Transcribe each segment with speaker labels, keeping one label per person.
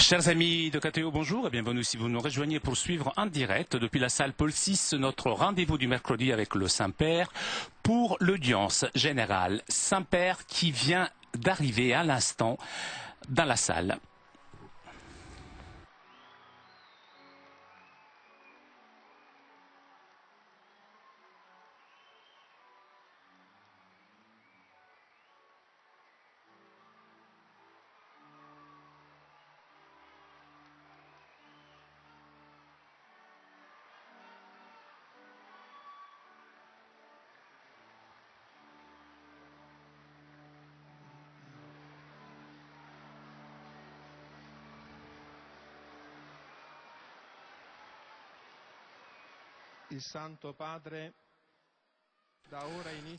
Speaker 1: Chers amis de KTO, bonjour et bienvenue si vous nous rejoignez pour suivre en direct depuis la salle Paul VI notre rendez-vous du mercredi avec le Saint-Père pour l'audience générale. Saint-Père qui vient d'arriver à l'instant dans la salle.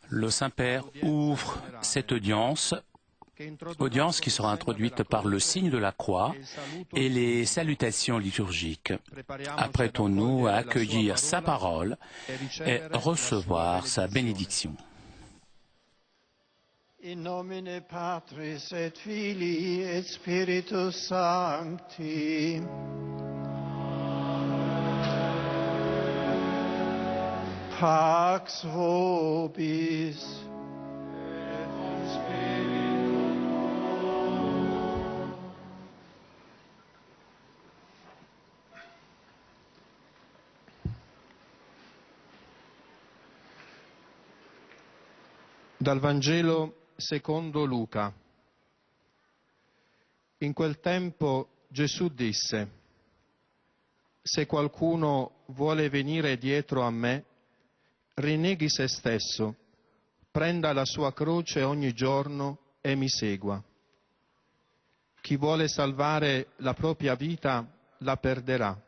Speaker 1: Le Saint-Père ouvre cette audience qui sera introduite par le signe de la croix et les salutations liturgiques. Apprêtons-nous à accueillir sa parole et recevoir sa bénédiction.
Speaker 2: In nomine Patris et Filii et Spiritus Sancti. Pax vobis.
Speaker 3: Dal Vangelo secondo Luca. In quel tempo Gesù disse: Se qualcuno vuole venire dietro a me, rinneghi se stesso, prenda la sua croce ogni giorno e mi segua. Chi vuole salvare la propria vita la perderà,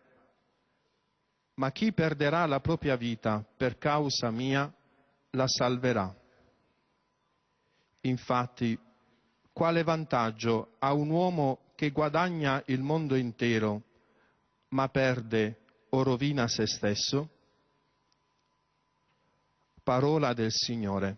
Speaker 3: ma chi perderà la propria vita per causa mia la salverà. Infatti, quale vantaggio ha un uomo che guadagna il mondo intero, ma perde o rovina se stesso? Parola del Signore.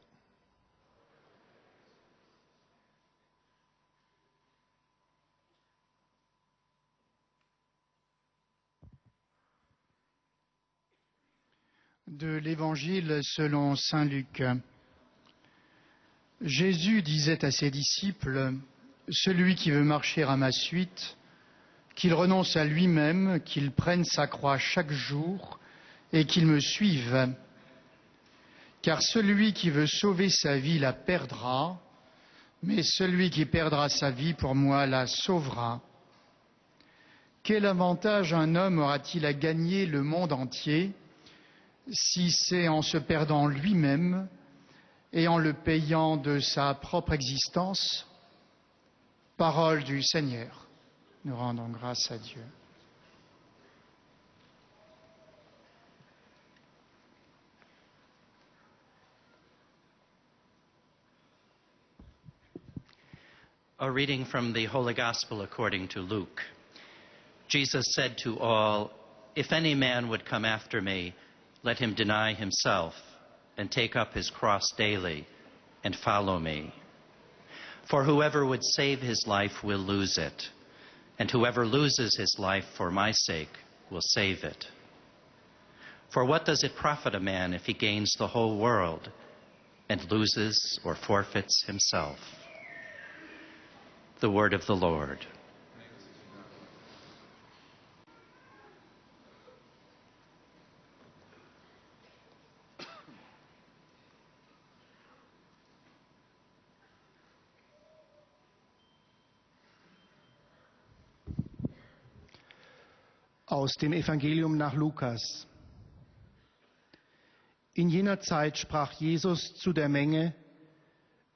Speaker 4: De l'Évangile selon saint Luc. Jésus disait à ses disciples: Celui qui veut marcher à ma suite, qu'il renonce à lui-même, qu'il prenne sa croix chaque jour et qu'il me suive. Car celui qui veut sauver sa vie la perdra, mais celui qui perdra sa vie pour moi la sauvera. Quel avantage un homme aura-t-il à gagner le monde entier si c'est en se perdant lui-même et en le payant de sa propre existence? Parole du Seigneur. Nous rendons grâce à Dieu.
Speaker 5: A reading from the Holy Gospel according to Luke. Jesus said to all, "If any man would come after me, let him deny himself and take up his cross daily and follow me. For whoever would save his life will lose it, and whoever loses his life for my sake will save it. For what does it profit a man if he gains the whole world and loses or forfeits himself?" The word of the Lord.
Speaker 6: Aus dem Evangelium nach Lukas. In jener Zeit sprach Jesus zu der Menge: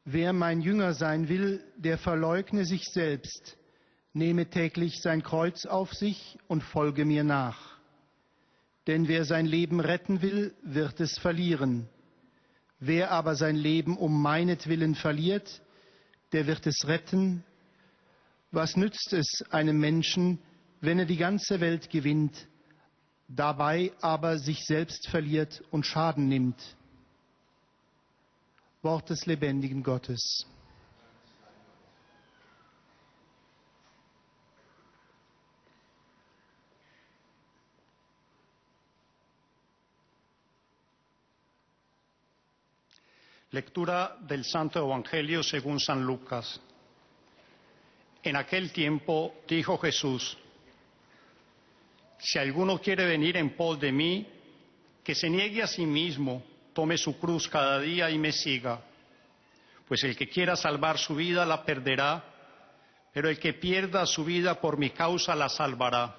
Speaker 6: Wer mein Jünger sein will, der verleugne sich selbst, nehme täglich sein Kreuz auf sich und folge mir nach. Denn wer sein Leben retten will, wird es verlieren. Wer aber sein Leben um meinetwillen verliert, der wird es retten. Was nützt es einem Menschen, wenn er die ganze Welt gewinnt, dabei aber sich selbst verliert und Schaden nimmt? Wort des lebendigen Gottes.
Speaker 7: Lectura del Santo Evangelio según San Lucas. En aquel tiempo dijo Jesús: si alguno quiere venir en pos de mí, que se niegue a sí mismo, tome su cruz cada día y me siga. Pues el que quiera salvar su vida la perderá, pero el que pierda su vida por mi causa la salvará.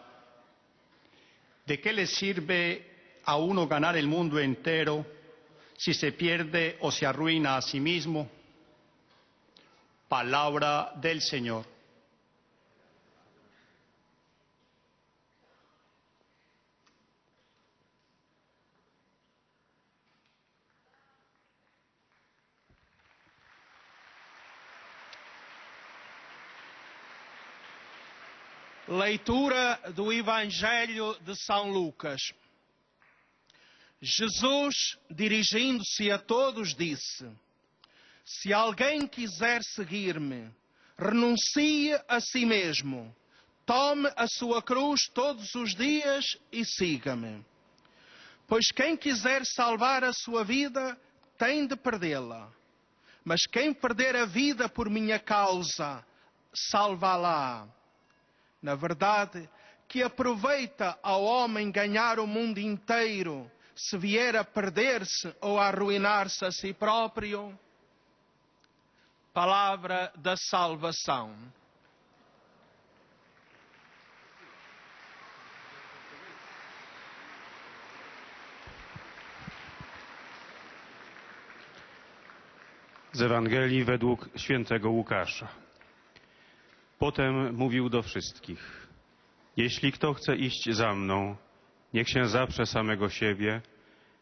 Speaker 7: ¿De qué le sirve a uno ganar el mundo entero si se pierde o se arruina a sí mismo? Palabra del Señor.
Speaker 8: Leitura do Evangelho de São Lucas. Jesus, dirigindo-se a todos, disse: se alguém quiser seguir-me, renuncie a si mesmo, tome a sua cruz todos os dias e siga-me. Pois quem quiser salvar a sua vida, tem de perdê-la. Mas quem perder a vida por minha causa, salvá-la. Na verdade, que aproveita ao homem ganhar o mundo inteiro, se vier a perder-se ou a arruinar-se a si próprio? Palavra da salvação.
Speaker 9: Z Ewangelii według świętego Łukasza. Potem mówił do wszystkich: jeśli kto chce iść za mną, niech się zaprze samego siebie,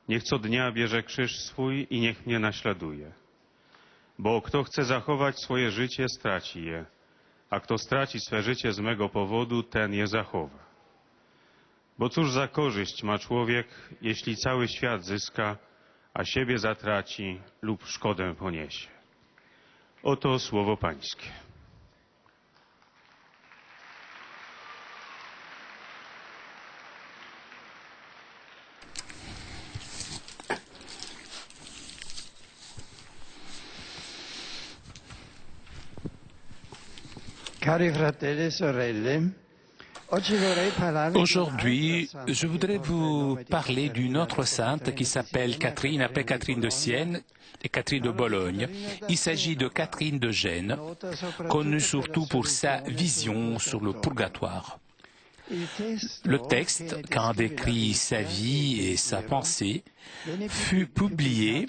Speaker 9: niech co dnia bierze krzyż swój i niech mnie naśladuje. Bo kto chce zachować swoje życie, straci je, a kto straci swe życie z mego powodu, ten je zachowa. Bo cóż za korzyść ma człowiek, jeśli cały świat zyska, a siebie zatraci lub szkodę poniesie. Oto słowo Pańskie.
Speaker 1: Aujourd'hui, je voudrais vous parler d'une autre sainte qui s'appelle Catherine, après Catherine de Sienne et Catherine de Bologne. Il s'agit de Catherine de Gênes, connue surtout pour sa vision sur le purgatoire. Le texte, quand décrit sa vie et sa pensée, fut publié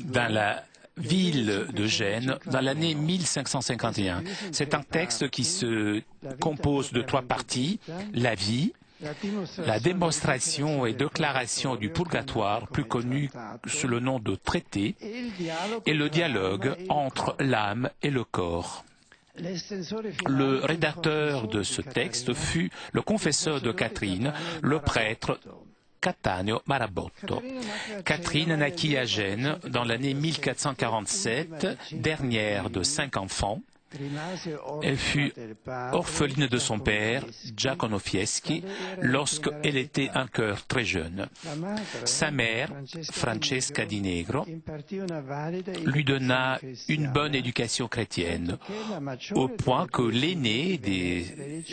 Speaker 1: dans la ville de Gênes dans l'année 1551. C'est un texte qui se compose de 3 parties: la vie, la démonstration et déclaration du purgatoire, plus connu sous le nom de traité, et le dialogue entre l'âme et le corps. Le rédacteur de ce texte fut le confesseur de Catherine, le prêtre Cattaneo Marabotto. Catherine naquit à Gênes dans l'année 1447, dernière de 5 enfants. Elle fut orpheline de son père, Giacomo Fieschi, lorsqu'elle était encore très jeune. Sa mère, Francesca Di Negro, lui donna une bonne éducation chrétienne, au point que l'aînée de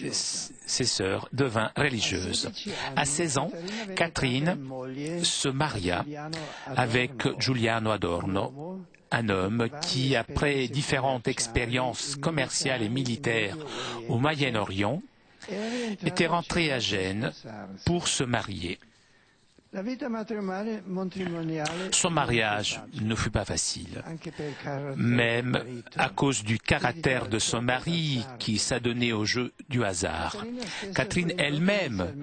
Speaker 1: ses sœurs devint religieuse. À 16 ans, Catherine se maria avec Giuliano Adorno, un homme qui, après différentes expériences commerciales et militaires au Moyen-Orient, était rentré à Gênes pour se marier. Son mariage ne fut pas facile, même à cause du caractère de son mari qui s'adonnait au jeu du hasard. Catherine elle-même,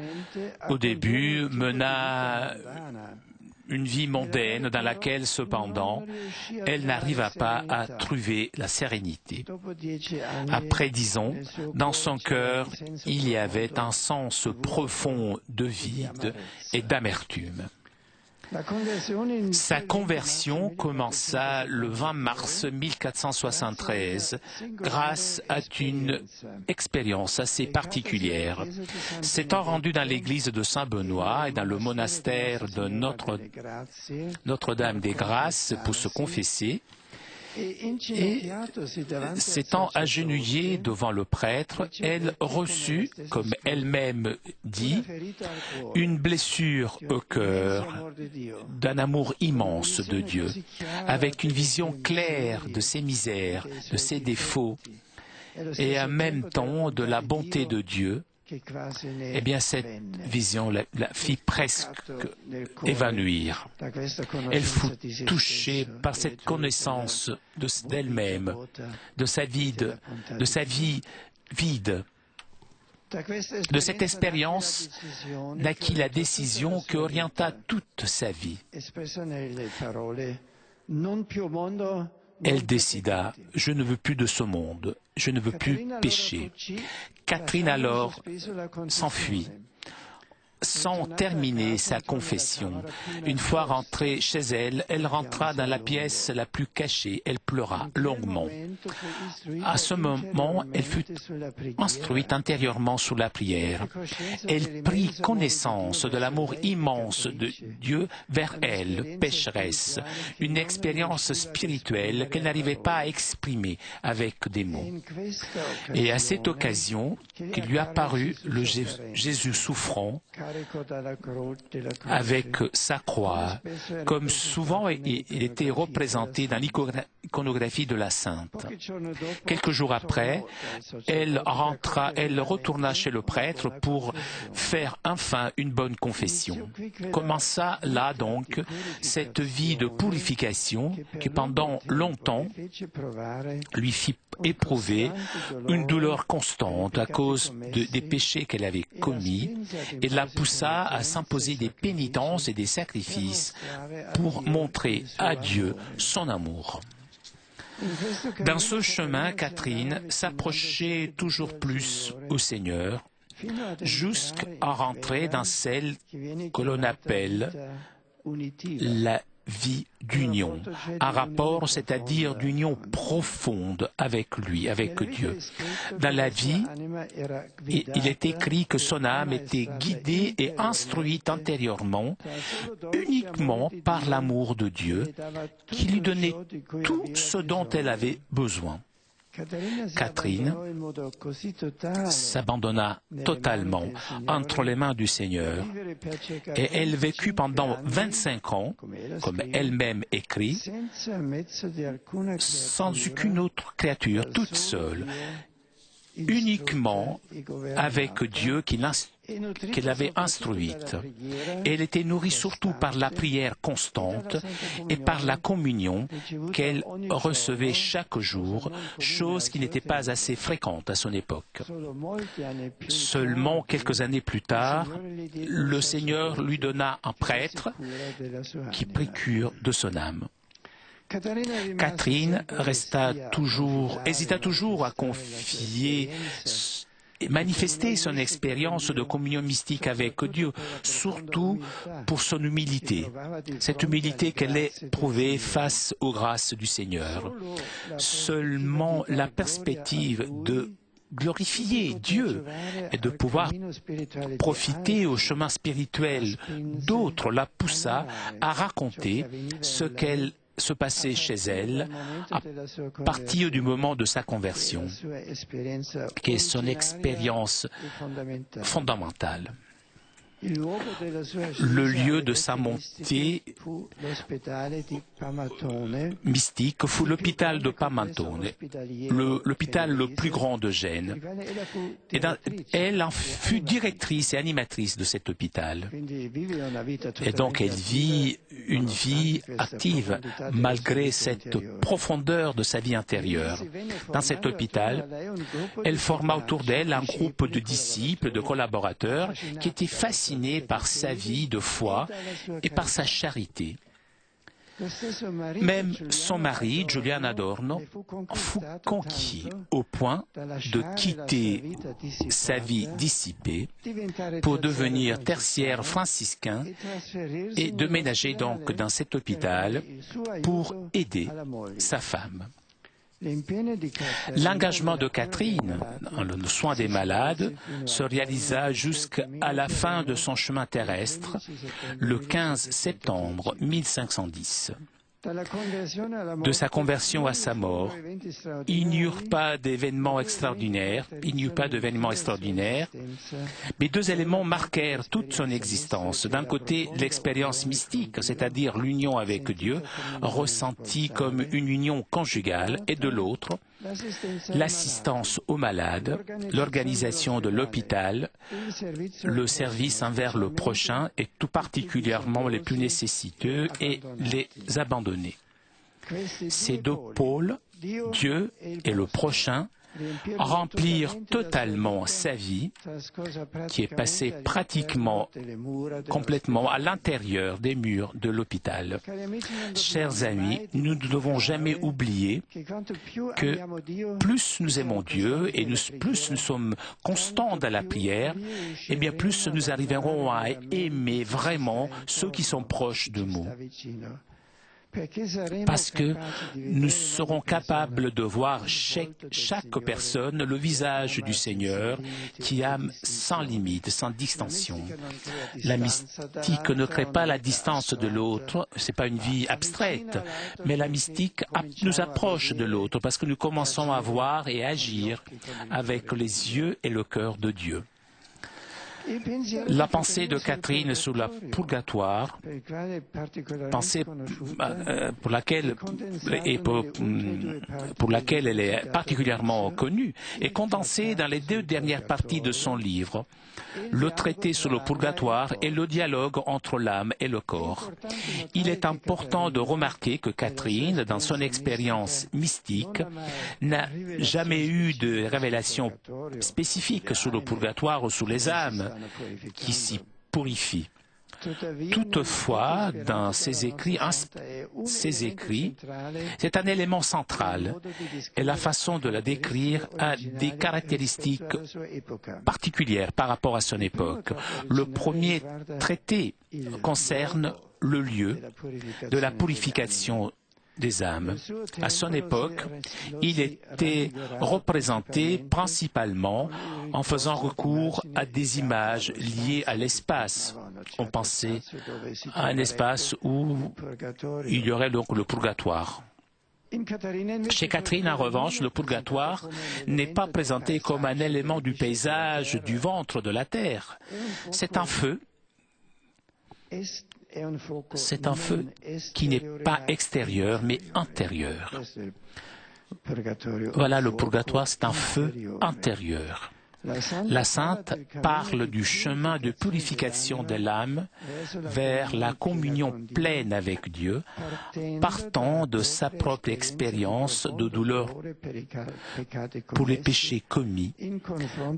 Speaker 1: au début, mena une vie mondaine dans laquelle, cependant, elle n'arriva pas à trouver la sérénité. Après 10 ans, dans son cœur, il y avait un sens profond de vide et d'amertume. Sa conversion commença le 20 mars 1473 grâce à une expérience assez particulière. S'étant rendu dans l'église de Saint-Benoît et dans le monastère de Notre-Dame des Grâces pour se confesser, et s'étant agenouillée devant le prêtre, elle reçut, comme elle-même dit, une blessure au cœur d'un amour immense de Dieu, avec une vision claire de ses misères, de ses défauts, et en même temps de la bonté de Dieu. Eh bien, cette vision la fit presque évanouir. Elle fut touchée par cette connaissance d'elle-même, de sa vie vide. De cette expérience naquit la décision qui orienta toute sa vie. Elle décida, je ne veux plus de ce monde, je ne veux plus pécher. Catherine alors s'enfuit, sans terminer sa confession. Une fois rentrée chez elle, elle rentra dans la pièce la plus cachée, elle pleura longuement. À ce moment, elle fut instruite intérieurement sous la prière. Elle prit connaissance de l'amour immense de Dieu vers elle, pécheresse, une expérience spirituelle qu'elle n'arrivait pas à exprimer avec des mots. Et à cette occasion, qu'il lui apparut le Jésus souffrant, avec sa croix, comme souvent il était représenté dans l'iconographie de la Sainte. Quelques jours après, elle retourna chez le prêtre pour faire enfin une bonne confession. Commença là donc cette vie de purification qui pendant longtemps lui fit éprouver une douleur constante à cause des péchés qu'elle avait commis et la poussa à s'imposer des pénitences et des sacrifices pour montrer à Dieu son amour. Dans ce chemin, Catherine s'approchait toujours plus au Seigneur, jusqu'à rentrer dans celle que l'on appelle la vie d'union, un rapport, c'est-à-dire d'union profonde avec lui, avec Dieu. Dans la vie, il est écrit que son âme était guidée et instruite intérieurement uniquement par l'amour de Dieu qui lui donnait tout ce dont elle avait besoin. Catherine s'abandonna totalement entre les mains du Seigneur et elle vécut pendant 25 ans, comme elle-même écrit, sans aucune autre créature, toute seule, uniquement avec Dieu qui l'avait instruite. Elle était nourrie surtout par la prière constante et par la communion qu'elle recevait chaque jour, chose qui n'était pas assez fréquente à son époque. Seulement quelques années plus tard, le Seigneur lui donna un prêtre qui prit cure de son âme. Catherine hésita toujours à manifester son expérience de communion mystique avec Dieu, surtout pour son humilité, cette humilité qu'elle éprouvait face aux grâces du Seigneur. Seulement la perspective de glorifier Dieu et de pouvoir profiter au chemin spirituel d'autres la poussa à raconter ce qu'elle se passait chez elle à partir du moment de sa conversion, qui est son expérience fondamentale. Le lieu de sa montée mystique fut l'hôpital de Pamantone, l'hôpital le plus grand de Gênes. Et elle en fut directrice et animatrice de cet hôpital. Et donc elle vit une vie active malgré cette profondeur de sa vie intérieure. Dans cet hôpital, elle forma autour d'elle un groupe de disciples, de collaborateurs qui étaient fascinés par sa vie de foi et par sa charité. Même son mari, Giuliano Adorno, fut conquis au point de quitter sa vie dissipée pour devenir tertiaire franciscain et de ménager donc dans cet hôpital pour aider sa femme. L'engagement de Catherine dans le soin des malades se réalisa jusqu'à la fin de son chemin terrestre, le 15 septembre 1510. De sa conversion à sa mort, il n'y eut pas d'événements extraordinaires, mais deux éléments marquèrent toute son existence. D'un côté, l'expérience mystique, c'est-à-dire l'union avec Dieu, ressentie comme une union conjugale, et de l'autre, l'assistance aux malades, l'organisation de l'hôpital, le service envers le prochain et tout particulièrement les plus nécessiteux et les abandonnés. Ces deux pôles, Dieu et le prochain, remplirent totalement sa vie, qui est passée pratiquement complètement à l'intérieur des murs de l'hôpital. Chers amis, nous ne devons jamais oublier que plus nous aimons Dieu et plus nous sommes constants dans la prière, et bien plus nous arriverons à aimer vraiment ceux qui sont proches de nous. Parce que nous serons capables de voir chaque personne le visage du Seigneur qui aime sans limite, sans distinction. La mystique ne crée pas la distance de l'autre, ce n'est pas une vie abstraite, mais la mystique nous approche de l'autre parce que nous commençons à voir et agir avec les yeux et le cœur de Dieu. La pensée de Catherine sur le purgatoire, pensée pour laquelle elle est particulièrement connue, est condensée dans les deux dernières parties de son livre, le traité sur le purgatoire et le dialogue entre l'âme et le corps. Il est important de remarquer que Catherine, dans son expérience mystique, n'a jamais eu de révélation spécifique sur le purgatoire ou sur les âmes qui s'y purifient. Toutefois, dans ses écrits, c'est un élément central et la façon de la décrire a des caractéristiques particulières par rapport à son époque. Le premier traité concerne le lieu de la purification des âmes. À son époque, il était représenté principalement en faisant recours à des images liées à l'espace. On pensait à un espace où il y aurait donc le purgatoire. Chez Catherine, en revanche, le purgatoire n'est pas présenté comme un élément du paysage du ventre de la terre. C'est un feu. C'est un feu qui n'est pas extérieur, mais intérieur. Voilà, le purgatoire, c'est un feu intérieur. La sainte parle du chemin de purification de l'âme vers la communion pleine avec Dieu, partant de sa propre expérience de douleur pour les péchés commis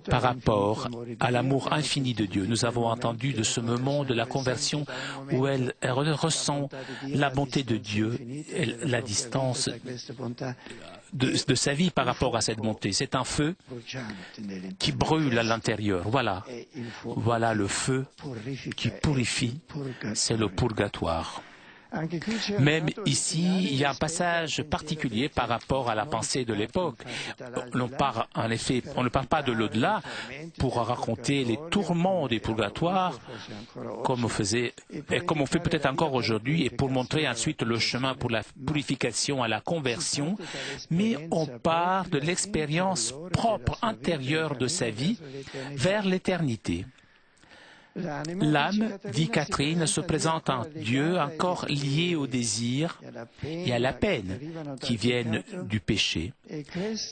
Speaker 1: par rapport à l'amour infini de Dieu. Nous avons entendu de ce moment de la conversion où elle ressent la bonté de Dieu et la distance de sa vie par rapport à cette bonté. C'est un feu qui brûle à l'intérieur. Voilà le feu qui purifie, c'est le purgatoire. Même ici, il y a un passage particulier par rapport à la pensée de l'époque. En effet, on ne parle pas de l'au-delà pour raconter les tourments des purgatoires, comme on fait peut-être encore aujourd'hui, et pour montrer ensuite le chemin pour la purification à la conversion, mais on part de l'expérience propre intérieure de sa vie vers l'éternité. L'âme, dit Catherine, se présente en Dieu encore liée au désir et à la peine qui viennent du péché.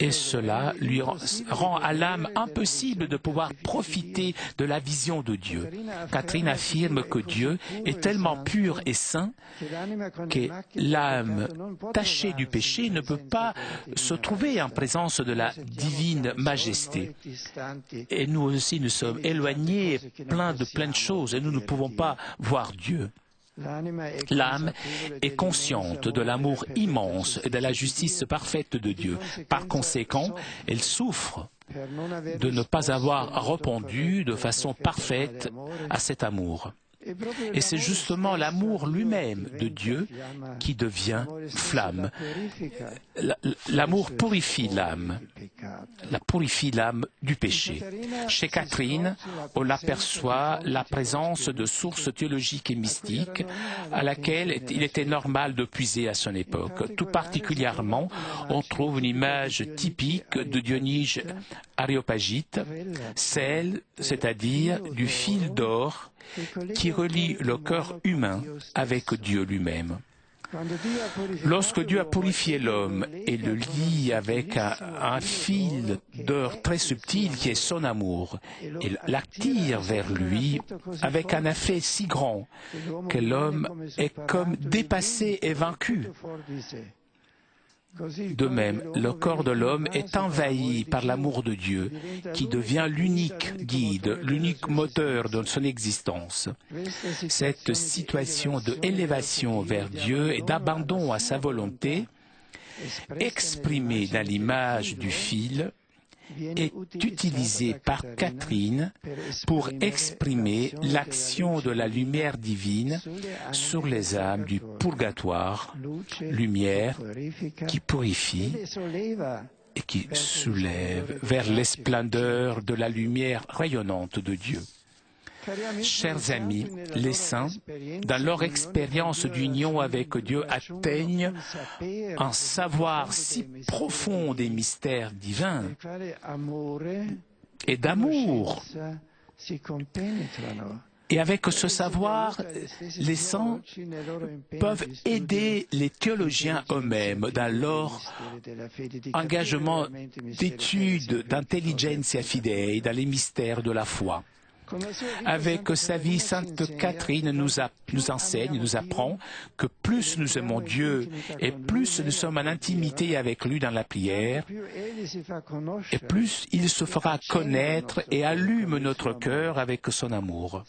Speaker 1: Et cela lui rend à l'âme impossible de pouvoir profiter de la vision de Dieu. Catherine affirme que Dieu est tellement pur et saint que l'âme tachée du péché ne peut pas se trouver en présence de la divine majesté. Et nous aussi, nous sommes éloignés, pleins de choses, et nous ne pouvons pas voir Dieu. L'âme est consciente de l'amour immense et de la justice parfaite de Dieu. Par conséquent, elle souffre de ne pas avoir répondu de façon parfaite à cet amour. Et c'est justement l'amour lui-même de Dieu qui devient flamme. L'amour purifie l'âme. Purifie l'âme du péché. Chez Catherine, on aperçoit la présence de sources théologiques et mystiques à laquelle il était normal de puiser à son époque. Tout particulièrement, on trouve une image typique de Dionyse Aréopagite, celle, c'est-à-dire du fil d'or qui relie le cœur humain avec Dieu lui-même. Lorsque Dieu a purifié l'homme et le lie avec un fil d'or très subtil qui est son amour, il l'attire vers lui avec un effet si grand que l'homme est comme dépassé et vaincu. De même, le corps de l'homme est envahi par l'amour de Dieu, qui devient l'unique guide, l'unique moteur de son existence. Cette situation d'élévation vers Dieu et d'abandon à sa volonté, exprimée dans l'image du fil, est utilisée par Catherine pour exprimer l'action de la lumière divine sur les âmes du purgatoire, lumière qui purifie et qui soulève vers les splendeurs de la lumière rayonnante de Dieu. Chers amis, les saints, dans leur expérience d'union avec Dieu, atteignent un savoir si profond des mystères divins et d'amour. Et avec ce savoir, les saints peuvent aider les théologiens eux-mêmes dans leur engagement d'étude d'intelligentsia fidei dans les mystères de la foi. Avec sa vie, Sainte Catherine nous enseigne, nous apprend que plus nous aimons Dieu et plus nous sommes en intimité avec lui dans la prière, et plus il se fera connaître et allume notre cœur avec son amour.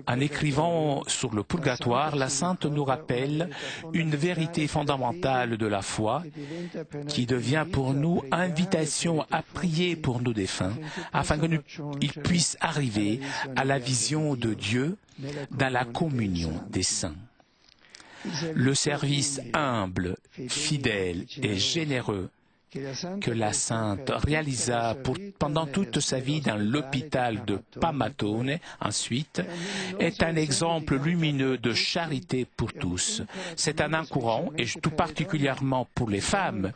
Speaker 1: En écrivant sur le purgatoire, la Sainte nous rappelle une vérité fondamentale de la foi qui devient pour nous invitation à prier pour nos défunts afin qu'ils puissent arriver à la vision de Dieu dans la communion des saints. Le service humble, fidèle et généreux que la sainte réalisa pendant toute sa vie dans l'hôpital de Pamatone, ensuite, est un exemple lumineux de charité pour tous. C'est un encourant, et tout particulièrement pour les femmes,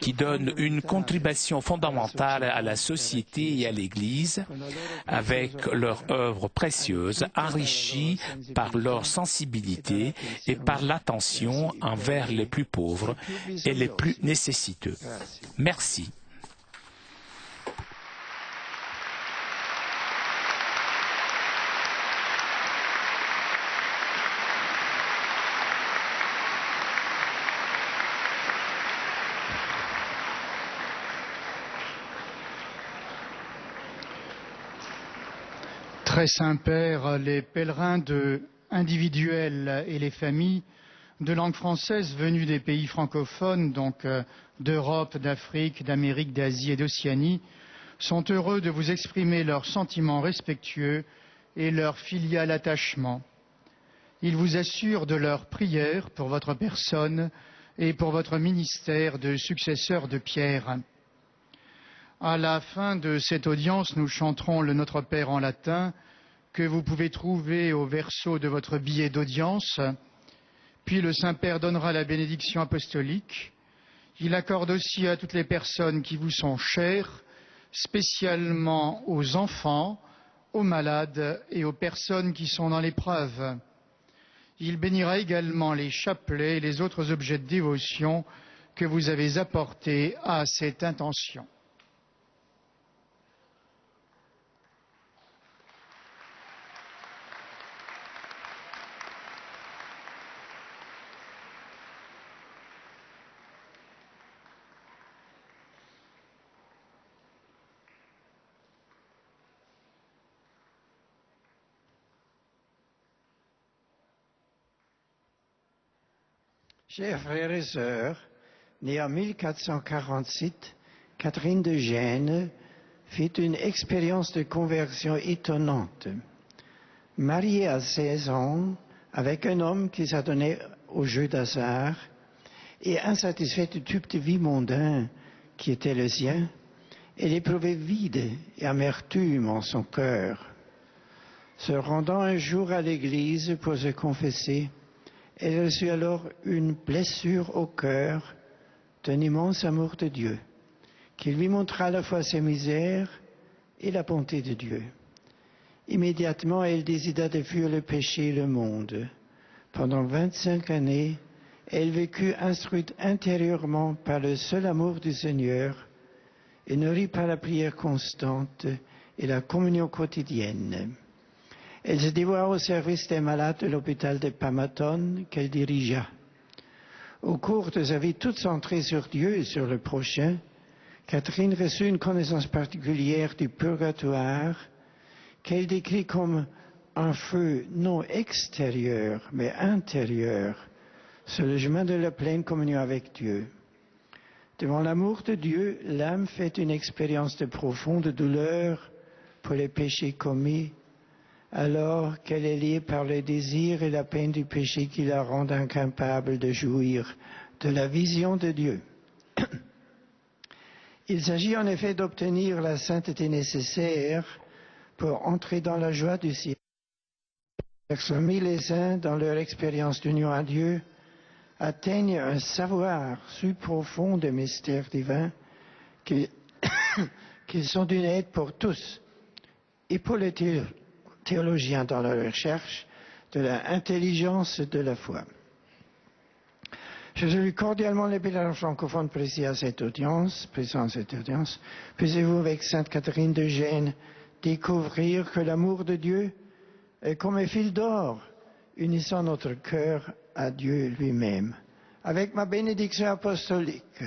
Speaker 1: qui donnent une contribution fondamentale à la société et à l'Église, avec leur œuvre précieuse, enrichie par leur sensibilité et par l'attention envers les plus pauvres et les plus nécessiteux. Merci.
Speaker 4: Très Saint-Père, les pèlerins individuels et les familles de langue française venus des pays francophones, donc d'Europe, d'Afrique, d'Amérique, d'Asie et d'Océanie, sont heureux de vous exprimer leurs sentiments respectueux et leur filial attachement. Ils vous assurent de leur prière pour votre personne et pour votre ministère de successeur de Pierre. À la fin de cette audience, nous chanterons le Notre Père en latin que vous pouvez trouver au verso de votre billet d'audience. Puis le Saint-Père donnera la bénédiction apostolique. Il accorde aussi à toutes les personnes qui vous sont chères, spécialement aux enfants, aux malades et aux personnes qui sont dans l'épreuve. Il bénira également les chapelets et les autres objets de dévotion que vous avez apportés à cette intention.
Speaker 2: Chers frères et sœurs, née en 1447, Catherine de Gênes fit une expérience de conversion étonnante. Mariée à 16 ans avec un homme qui s'adonnait au jeu d'hasard et insatisfaite du type de vie mondain qui était le sien, elle éprouvait vide et amertume en son cœur. Se rendant un jour à l'église pour se confesser, elle reçut alors une blessure au cœur d'un immense amour de Dieu, qui lui montra à la fois ses misères et la bonté de Dieu. Immédiatement, elle décida de fuir le péché et le monde. Pendant 25 années, elle vécut instruite intérieurement par le seul amour du Seigneur et nourrie par la prière constante et la communion quotidienne. Elle se dévoua au service des malades de l'hôpital de Pamaton qu'elle dirigea. Au cours de sa vie toute centrée sur Dieu et sur le prochain, Catherine reçut une connaissance particulière du purgatoire qu'elle décrit comme un feu non extérieur mais intérieur sur le chemin de la pleine communion avec Dieu. Devant l'amour de Dieu, l'âme fait une expérience de profonde douleur pour les péchés commis, alors qu'elle est liée par le désir et la peine du péché qui la rendent incapable de jouir de la vision de Dieu. Il s'agit en effet d'obtenir la sainteté nécessaire pour entrer dans la joie du ciel. Parmi les saints, dans leur expérience d'union à Dieu, atteignent un savoir si profond des mystères divins qu'ils sont d'une aide pour tous et pour les théologiens dans la recherche de l'intelligence de la foi. Je salue cordialement les pèlerins francophones présents à cette audience. Puissiez-vous, avec Sainte Catherine de Gênes, découvrir que l'amour de Dieu est comme un fil d'or unissant notre cœur à Dieu lui-même. Avec ma bénédiction apostolique.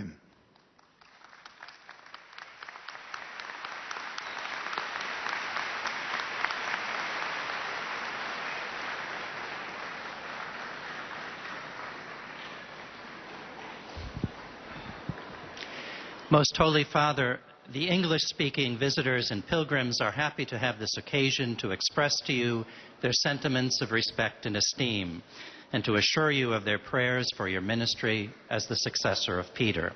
Speaker 5: Most Holy Father, the English-speaking visitors and pilgrims are happy to have this occasion to express to you their sentiments of respect and esteem, and to assure you of their prayers for your ministry as the successor of Peter.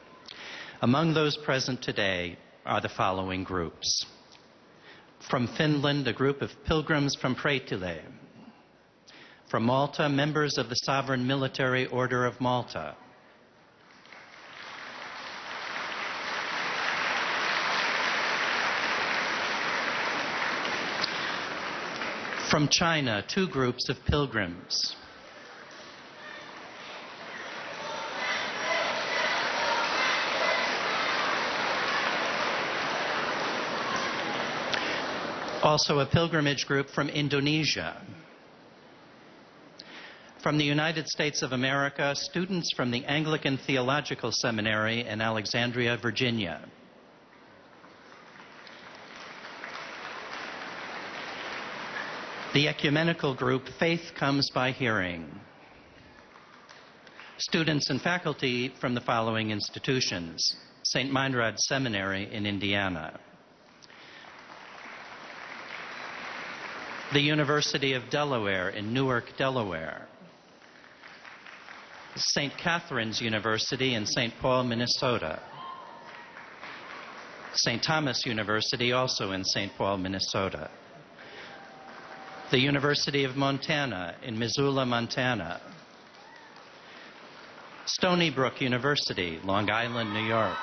Speaker 5: Among those present today are the following groups. From Finland, a group of pilgrims from Praetile. From Malta, members of the Sovereign Military Order of Malta. From China, 2 groups of pilgrims. Also a pilgrimage group from Indonesia. From the United States of America, students from the Anglican Theological Seminary in Alexandria, Virginia. The ecumenical group Faith Comes by Hearing. Students and faculty from the following institutions: St. Meinrad Seminary in Indiana, the University of Delaware in Newark, Delaware, St. Catherine's University in St. Paul, Minnesota, St. Thomas University also in St. Paul, Minnesota, the University of Montana in Missoula, Montana, Stony Brook University, Long Island, New York,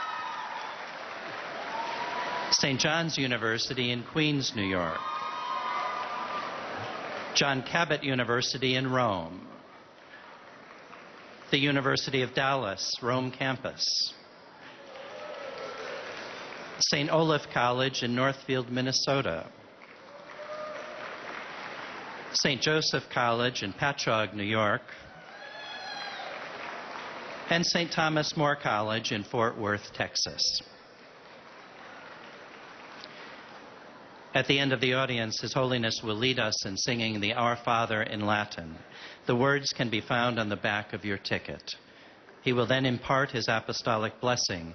Speaker 5: St. John's University in Queens, New York, John Cabot University in Rome, the University of Dallas, Rome campus, St. Olaf College in Northfield, Minnesota, St. Joseph College in Patchogue, New York, and St. Thomas More College in Fort Worth, Texas. At the end of the audience, His Holiness will lead us in singing the Our Father in Latin. The words can be found on the back of your ticket. He will then impart his apostolic blessing,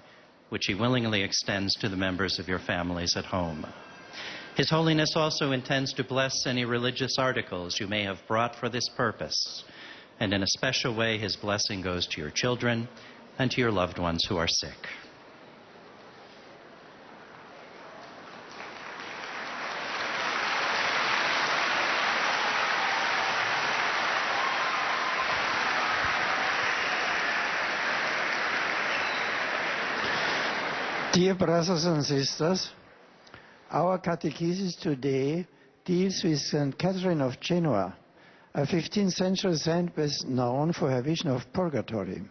Speaker 5: which he willingly extends to the members of your families at home. His Holiness also intends to bless any religious articles you may have brought for this purpose, and in a special way his blessing goes to your children and to your loved ones who are sick.
Speaker 2: Dear brothers and sisters, our catechesis today deals with St. Catherine of Genoa, a 15th century saint best known for her vision of purgatory.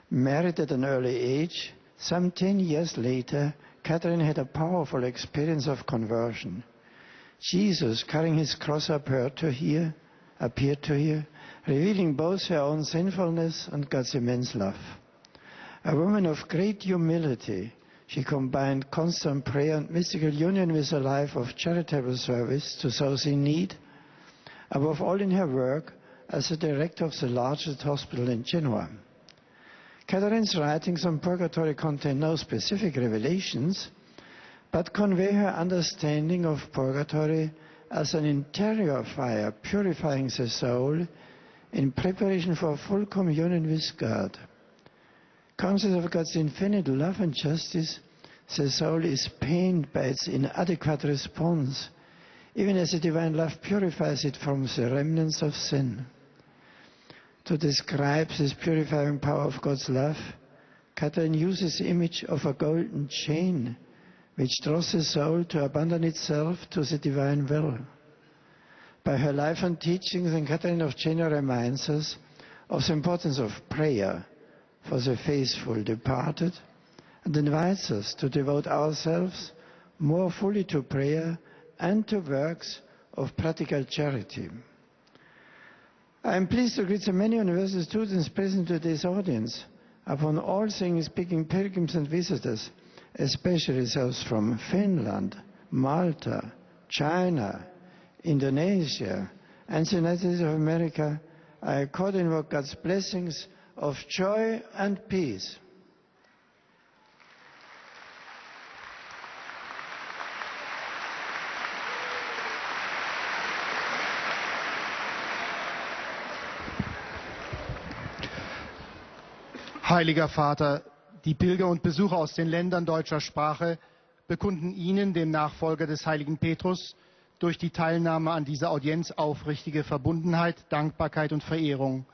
Speaker 2: Married at an early age, some 10 years later, Catherine had a powerful experience of conversion. Jesus, carrying his cross, appeared to her, revealing both her own sinfulness and God's immense love. A woman of great humility, she combined constant prayer and mystical union with a life of charitable service to those in need, above all in her work as the director of the largest hospital in Genoa. Catherine's writings on purgatory contain no specific revelations, but convey her understanding of purgatory as an interior fire purifying the soul in preparation for full communion with God. Conscious of God's infinite love and justice, the soul is pained by its inadequate response, even as the divine love purifies it from the remnants of sin. To describe this purifying power of God's love, Catherine uses the image of a golden chain, which draws the soul to abandon itself to the divine will. By her life and teachings, St. Catherine of Genoa reminds us of the importance of prayer for the faithful departed, and invites us to devote ourselves more fully to prayer and to works of practical charity. I am pleased to greet the many university students present to this audience, upon all things speaking pilgrims and visitors, especially those from Finland, Malta, China, Indonesia, and the United States of America. I accord and invoke God's blessings of joy and peace.
Speaker 6: Heiliger Vater, die Pilger und Besucher aus den Ländern deutscher Sprache bekunden Ihnen, dem Nachfolger des heiligen Petrus, durch die Teilnahme an dieser Audienz aufrichtige Verbundenheit, Dankbarkeit und Verehrung.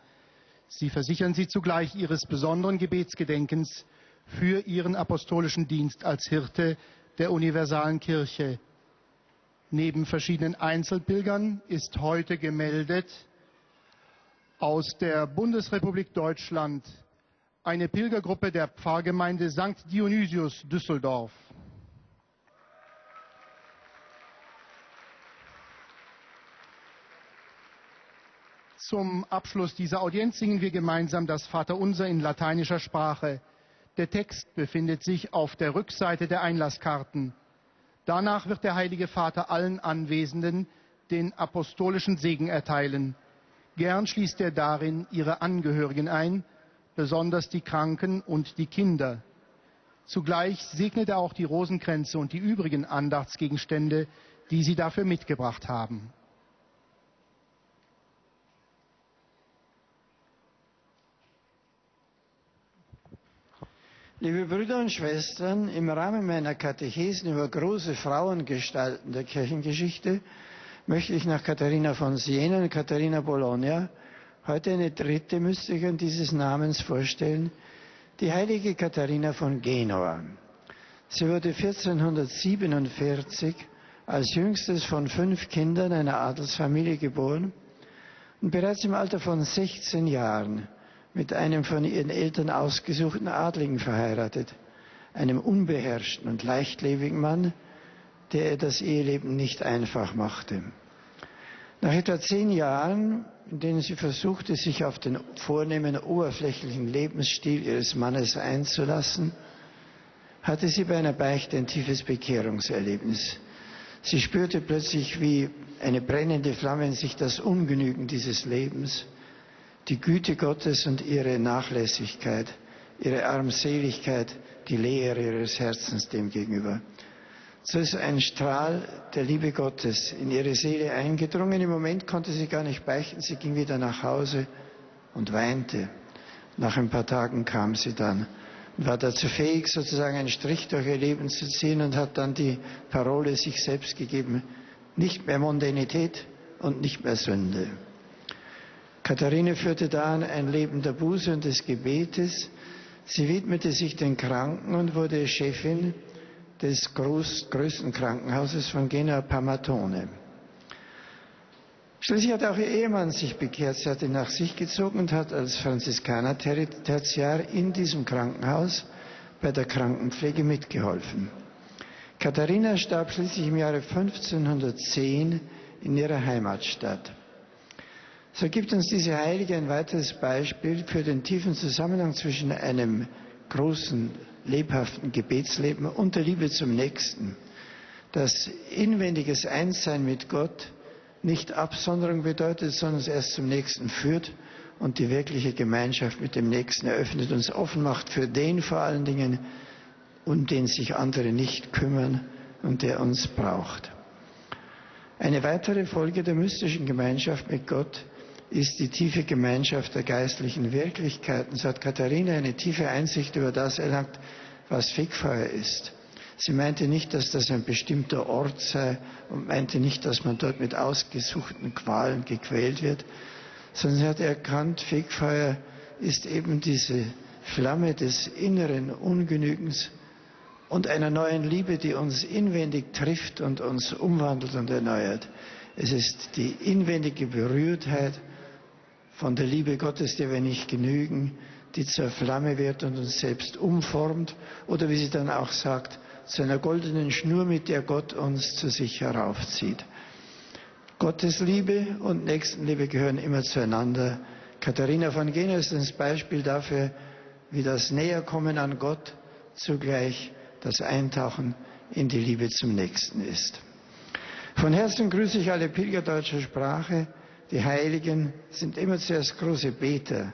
Speaker 6: Sie versichern Sie zugleich Ihres besonderen Gebetsgedenkens für Ihren apostolischen Dienst als Hirte der universalen Kirche. Neben verschiedenen Einzelpilgern ist heute gemeldet aus der Bundesrepublik Deutschland eine Pilgergruppe der Pfarrgemeinde St. Dionysius Düsseldorf. Zum Abschluss dieser Audienz singen wir gemeinsam das Vaterunser in lateinischer Sprache. Der Text befindet sich auf der Rückseite der Einlasskarten. Danach wird der Heilige Vater allen Anwesenden den apostolischen Segen erteilen. Gern schließt er darin ihre Angehörigen ein, besonders die Kranken und die Kinder. Zugleich segnet er auch die Rosenkränze und die übrigen Andachtsgegenstände, die sie dafür mitgebracht haben.
Speaker 2: Liebe Brüder und Schwestern, im Rahmen meiner Katechesen über große Frauengestalten der Kirchengeschichte möchte ich nach Katharina von Siena und Katharina Bologna heute eine dritte Mystikerin dieses Namens vorstellen, die heilige Katharina von Genua. Sie wurde 1447 als jüngstes von 5 Kindern einer Adelsfamilie geboren und bereits im Alter von 16 Jahren mit einem von ihren Eltern ausgesuchten Adligen verheiratet, einem unbeherrschten und leichtlebigen Mann, der ihr das Eheleben nicht einfach machte. Nach etwa 10 Jahren, in denen sie versuchte, sich auf den vornehmen, oberflächlichen Lebensstil ihres Mannes einzulassen, hatte sie bei einer Beichte ein tiefes Bekehrungserlebnis. Sie spürte plötzlich wie eine brennende Flamme in sich das Ungenügen dieses Lebens, die Güte Gottes und ihre Nachlässigkeit, ihre Armseligkeit, die Leere ihres Herzens dem gegenüber. So ist ein Strahl der Liebe Gottes in ihre Seele eingedrungen. Im Moment konnte sie gar nicht beichten. Sie ging wieder nach Hause und weinte. Nach ein paar Tagen kam sie dann und war dazu fähig, sozusagen einen Strich durch ihr Leben zu ziehen und hat dann die Parole sich selbst gegeben: nicht mehr Mondänität und nicht mehr Sünde. Katharine führte dann ein Leben der Buße und des Gebetes. Sie widmete sich den Kranken und wurde Chefin des größten Krankenhauses von Genua, Pamatone. Schließlich hat auch ihr Ehemann sich bekehrt. Sie hat ihn nach sich gezogen und hat als Franziskaner Tertiar in diesem Krankenhaus bei der Krankenpflege mitgeholfen. Katharina starb schließlich im Jahre 1510 in ihrer Heimatstadt. So gibt uns diese Heilige ein weiteres Beispiel für den tiefen Zusammenhang zwischen einem großen, lebhaften Gebetsleben und der Liebe zum Nächsten. Dass inwendiges Einssein mit Gott nicht Absonderung bedeutet, sondern es erst zum Nächsten führt und die wirkliche Gemeinschaft mit dem Nächsten eröffnet, uns offen macht für den vor allen Dingen, um den sich andere nicht kümmern und der uns braucht. Eine weitere Folge der mystischen Gemeinschaft mit Gott ist die tiefe Gemeinschaft der geistlichen Wirklichkeiten. So hat Katharina eine tiefe Einsicht über das erlangt, was Fegfeuer ist. Sie meinte nicht, dass das ein bestimmter Ort sei und meinte nicht, dass man dort mit ausgesuchten Qualen gequält wird, sondern sie hat erkannt, Fegfeuer ist eben diese Flamme des inneren Ungenügens und einer neuen Liebe, die uns inwendig trifft und uns umwandelt und erneuert. Es ist die inwendige Berührtheit von der Liebe Gottes, der wir nicht genügen, die zur Flamme wird und uns selbst umformt, oder wie sie dann auch sagt, zu einer goldenen Schnur, mit der Gott uns zu sich heraufzieht. Gottes Liebe und Nächstenliebe gehören immer zueinander. Katharina von Genua ist ein Beispiel dafür, wie das Näherkommen an Gott zugleich das Eintauchen in die Liebe zum Nächsten ist. Von Herzen grüße ich alle Pilger deutscher Sprache. Die Heiligen sind immer zuerst große Beter.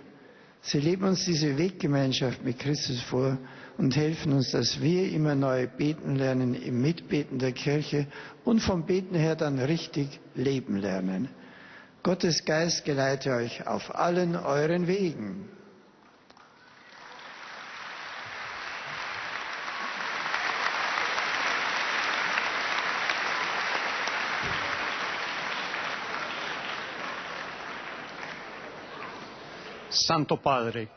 Speaker 2: Sie leben uns diese Weggemeinschaft mit Christus vor und helfen uns, dass wir immer neu beten lernen im Mitbeten der Kirche und vom Beten her dann richtig leben lernen. Gottes Geist geleite euch auf allen euren Wegen.
Speaker 7: Santo Padre,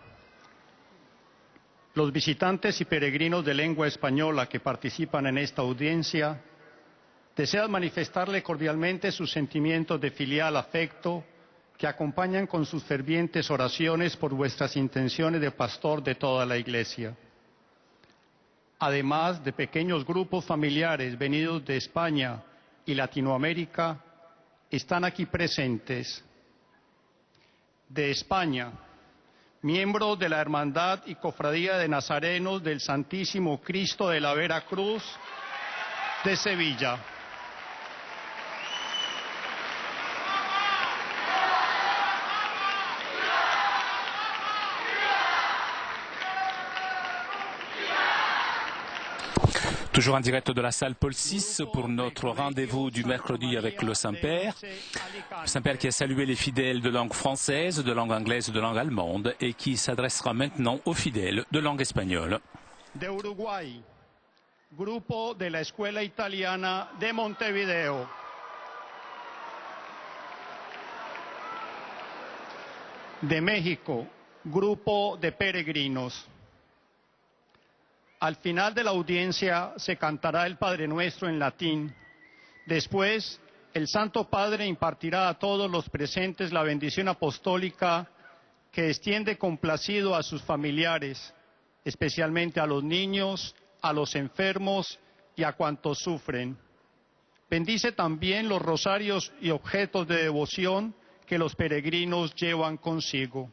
Speaker 7: los visitantes y peregrinos de lengua española que participan en esta audiencia desean manifestarle cordialmente sus sentimientos de filial afecto que acompañan con sus fervientes oraciones por vuestras intenciones de pastor de toda la Iglesia. Además de pequeños grupos familiares venidos de España y Latinoamérica, están aquí presentes de España, miembros de la Hermandad y Cofradía de Nazarenos del Santísimo Cristo de la Vera Cruz de Sevilla.
Speaker 1: Toujours en direct de la salle Paul VI pour notre rendez-vous du mercredi avec le Saint-Père. Le Saint-Père qui a salué les fidèles de langue française, de langue anglaise, de langue allemande et qui s'adressera maintenant aux fidèles de langue espagnole.
Speaker 7: De Uruguay, grupo de la Escuela Italiana de Montevideo. De México, grupo de peregrinos. Al final de la audiencia se cantará el Padre Nuestro en latín. Después, el Santo Padre impartirá a todos los presentes la bendición apostólica que extiende complacido a sus familiares, especialmente a los niños, a los enfermos y a cuantos sufren. Bendice también los rosarios y objetos de devoción que los peregrinos llevan consigo.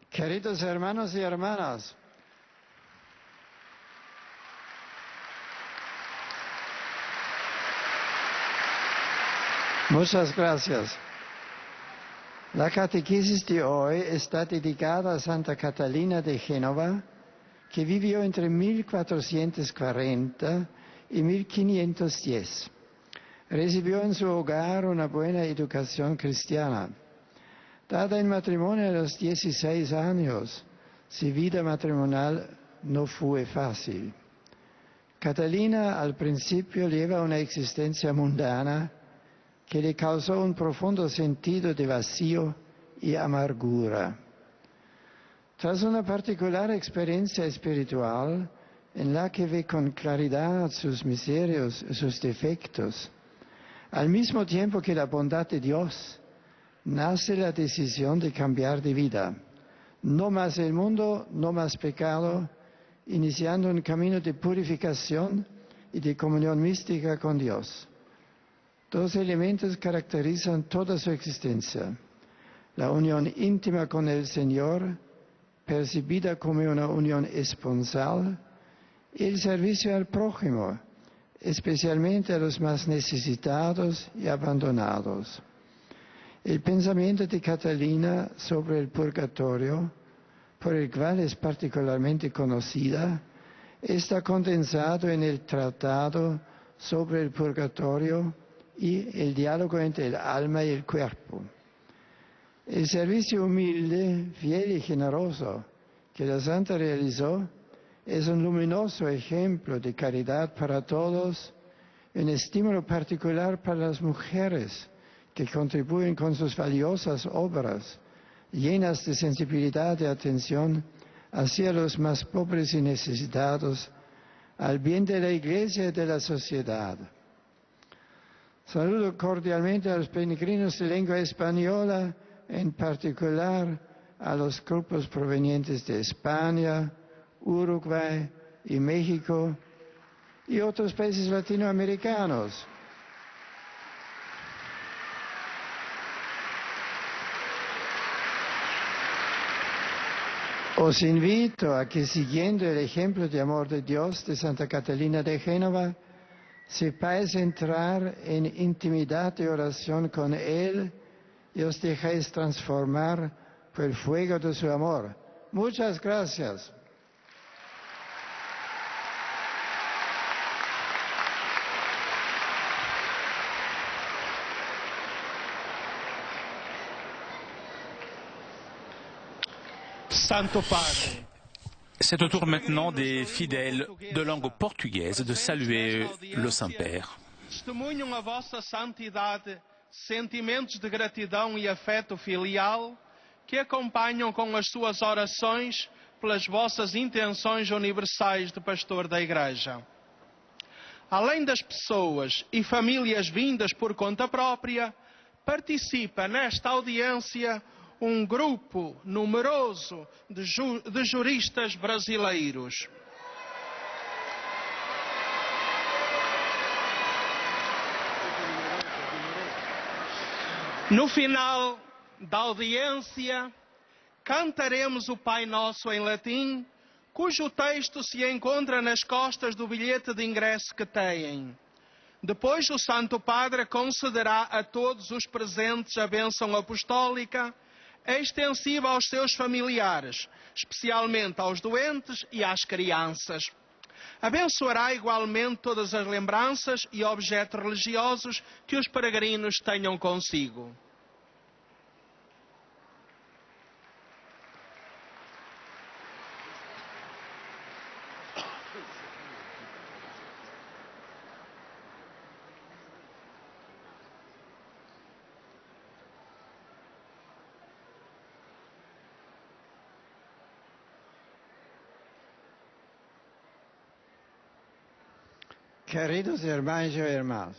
Speaker 2: Queridos hermanos y hermanas, Muchas gracias. La catequesis de hoy está dedicada a Santa Catalina de Génova, que vivió entre 1440 y 1510. Recibió en su hogar una buena educación cristiana. Dada en matrimonio a los 16 años, su vida matrimonial no fue fácil. Catalina al principio lleva una existencia mundana que le causó un profundo sentido de vacío y amargura. Tras una particular experiencia espiritual en la que ve con claridad sus miserios y sus defectos, al mismo tiempo que la bondad de Dios, nace la decisión de cambiar de vida. No más el mundo, no más pecado, iniciando un camino de purificación y de comunión mística con Dios. Dos elementos caracterizan toda su existencia: la unión íntima con el Señor, percibida como una unión esponsal, y el servicio al prójimo, especialmente a los más necesitados y abandonados. El pensamiento de Catalina sobre el purgatorio, por el cual es particularmente conocida, está condensado en el Tratado sobre el Purgatorio y el diálogo entre el alma y el cuerpo. El servicio humilde, fiel y generoso que la Santa realizó es un luminoso ejemplo de caridad para todos, un estímulo particular para las mujeres que contribuyen con sus valiosas obras, llenas de sensibilidad y atención hacia los más pobres y necesitados, al bien de la Iglesia y de la sociedad. Saludo cordialmente a los peregrinos de lengua española, en particular a los grupos provenientes de España, Uruguay y México y otros países latinoamericanos. Os invito a que, siguiendo el ejemplo de amor de Dios de Santa Catalina de Génova, sepáis entrar en intimidad de oración con Él y os dejéis transformar por el fuego de su amor. Muchas gracias.
Speaker 8: Santo Padre.
Speaker 1: C'est au tour maintenant des fidèles de langue portugaise de saluer le Saint-Père.
Speaker 8: Testemunham a vossa santidade sentimentos de gratidão e afeto filial que acompanham com as suas orações pelas vossas intenções universais de pastor da Igreja. Além das pessoas e famílias vindas por conta própria, participa nesta audiência um grupo numeroso de juristas brasileiros. No final da audiência, cantaremos o Pai Nosso em latim, cujo texto se encontra nas costas do bilhete de ingresso que têm. Depois, o Santo Padre concederá a todos os presentes a bênção apostólica, extensiva aos seus familiares, especialmente aos doentes e às crianças. Abençoará igualmente todas as lembranças e objetos religiosos que os peregrinos tenham consigo.
Speaker 2: Queridos irmãos e irmãs,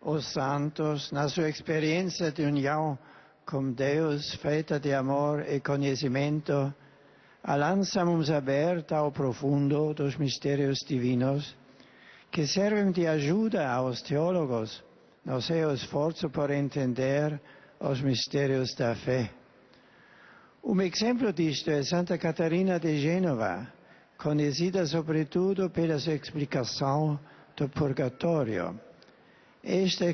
Speaker 2: os santos, na sua experiência de união com Deus, feita de amor e conhecimento, lançam-nos aberta ao profundo dos mistérios divinos, que servem de ajuda aos teólogos no seu esforço por entender os mistérios da fé. Um exemplo disto é Santa Catarina de Gênova, conhecida sobretudo pela sua explicação do purgatório. Esta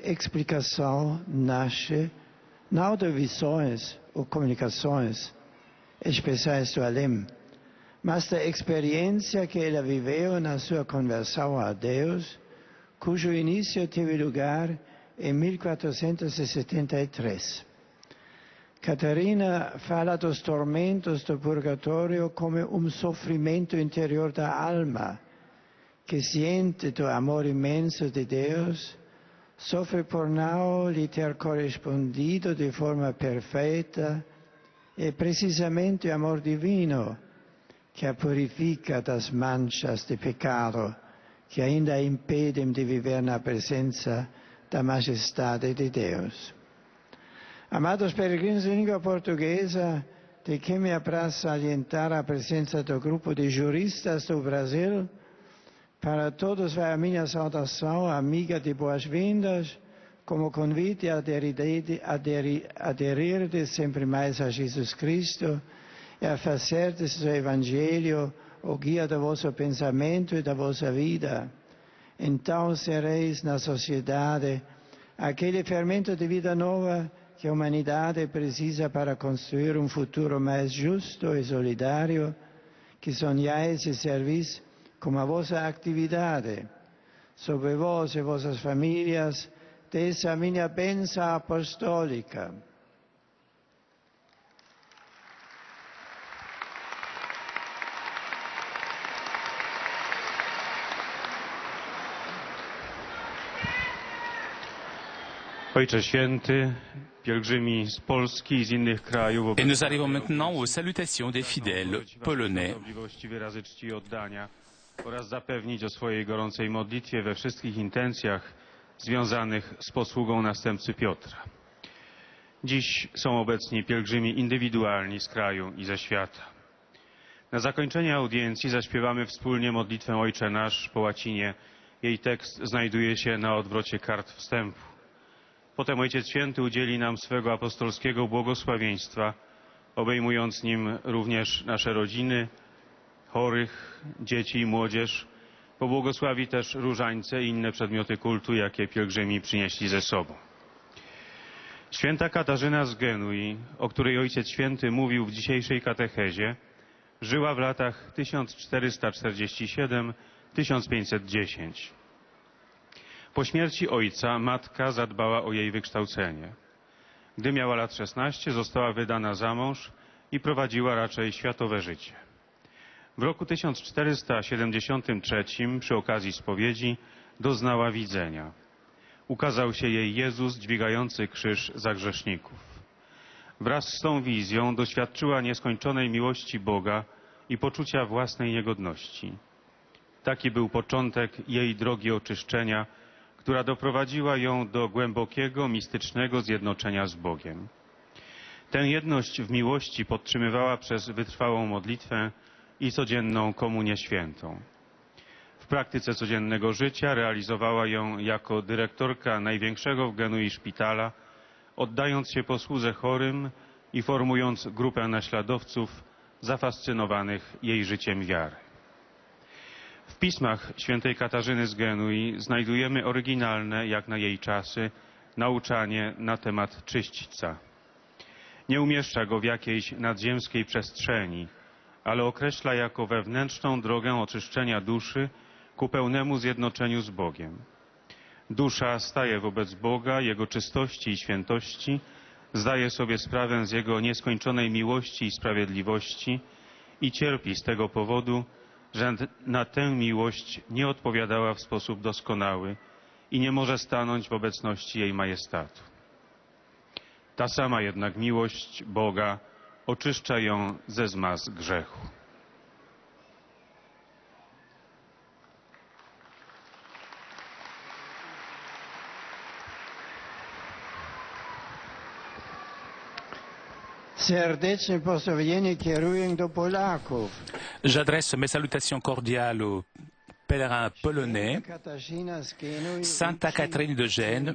Speaker 2: explicação nasce não de visões ou comunicações especiais do além, mas da experiência que ela viveu na sua conversão a Deus, cujo início teve lugar em 1473. Catarina fala dos tormentos do purgatório como sofrimento interior da alma, que ciente do amor imenso de Deus, sofre por não lhe ter correspondido de forma perfeita, e precisamente o amor divino que a purifica das manchas de pecado que ainda a impedem de viver na presença da majestade de Deus. Amados peregrinos de língua portuguesa, de que me apraz salientar a presença do grupo de juristas do Brasil, para todos vai a minha saudação, amiga de boas-vindas, como convite a aderir sempre mais a Jesus Cristo e a fazer do Evangelho o guia do vosso pensamento e da vossa vida. Então sereis na sociedade aquele fermento de vida nova que a humanidade precisa para construir um futuro mais justo e solidário, que sonhais e servis como a vossa atividade. Sobre vós e vossas famílias, desça a minha bênção apostólica.
Speaker 9: Ojcze Święty, pielgrzymi z Polski i z innych krajów.
Speaker 1: Et nous arrivons maintenant aux salutations des fidèles polonais.
Speaker 9: Wyrazy czci i oddania oraz zapewnić o swojej gorącej modlitwie we wszystkich intencjach związanych z posługą następcy Piotra. Dziś są obecni pielgrzymi indywidualni z kraju i ze świata. Na zakończenie audiencji zaśpiewamy wspólnie modlitwę Ojcze Nasz po łacinie. Jej tekst znajduje się na odwrocie kart wstępu. Potem Ojciec Święty udzieli nam swego apostolskiego błogosławieństwa, obejmując nim również nasze rodziny, chorych, dzieci i młodzież. Pobłogosławi też różańce i inne przedmioty kultu, jakie pielgrzymi przynieśli ze sobą. Święta Katarzyna z Genui, o której Ojciec Święty mówił w dzisiejszej katechezie, żyła w latach 1447-1510. Po śmierci ojca matka zadbała o jej wykształcenie. Gdy miała lat 16, została wydana za mąż i prowadziła raczej światowe życie. W roku 1473 przy okazji spowiedzi doznała widzenia. Ukazał się jej Jezus dźwigający krzyż za grzeszników. Wraz z tą wizją doświadczyła nieskończonej miłości Boga i poczucia własnej niegodności. Taki był początek jej drogi oczyszczenia, która doprowadziła ją do głębokiego, mistycznego zjednoczenia z Bogiem. Tę jedność w miłości podtrzymywała przez wytrwałą modlitwę i codzienną komunię świętą. W praktyce codziennego życia realizowała ją jako dyrektorka największego w Genui szpitala, oddając się posłudze chorym i formując grupę naśladowców zafascynowanych jej życiem wiary. W pismach świętej Katarzyny z Genui znajdujemy oryginalne, jak na jej czasy, nauczanie na temat czyśćca. Nie umieszcza go w jakiejś nadziemskiej przestrzeni, ale określa jako wewnętrzną drogę oczyszczenia duszy ku pełnemu zjednoczeniu z Bogiem. Dusza staje wobec Boga, Jego czystości i świętości, zdaje sobie sprawę z Jego nieskończonej miłości i sprawiedliwości i cierpi z tego powodu, że na tę miłość nie odpowiadała w sposób doskonały i nie może stanąć w obecności jej majestatu. Ta sama jednak miłość Boga oczyszcza ją ze zmaz grzechu.
Speaker 2: Serdeczne pozdrowienie kieruję do Polaków.
Speaker 1: J'adresse mes salutations cordiales aux pèlerins polonais. Sainte Catherine de Gênes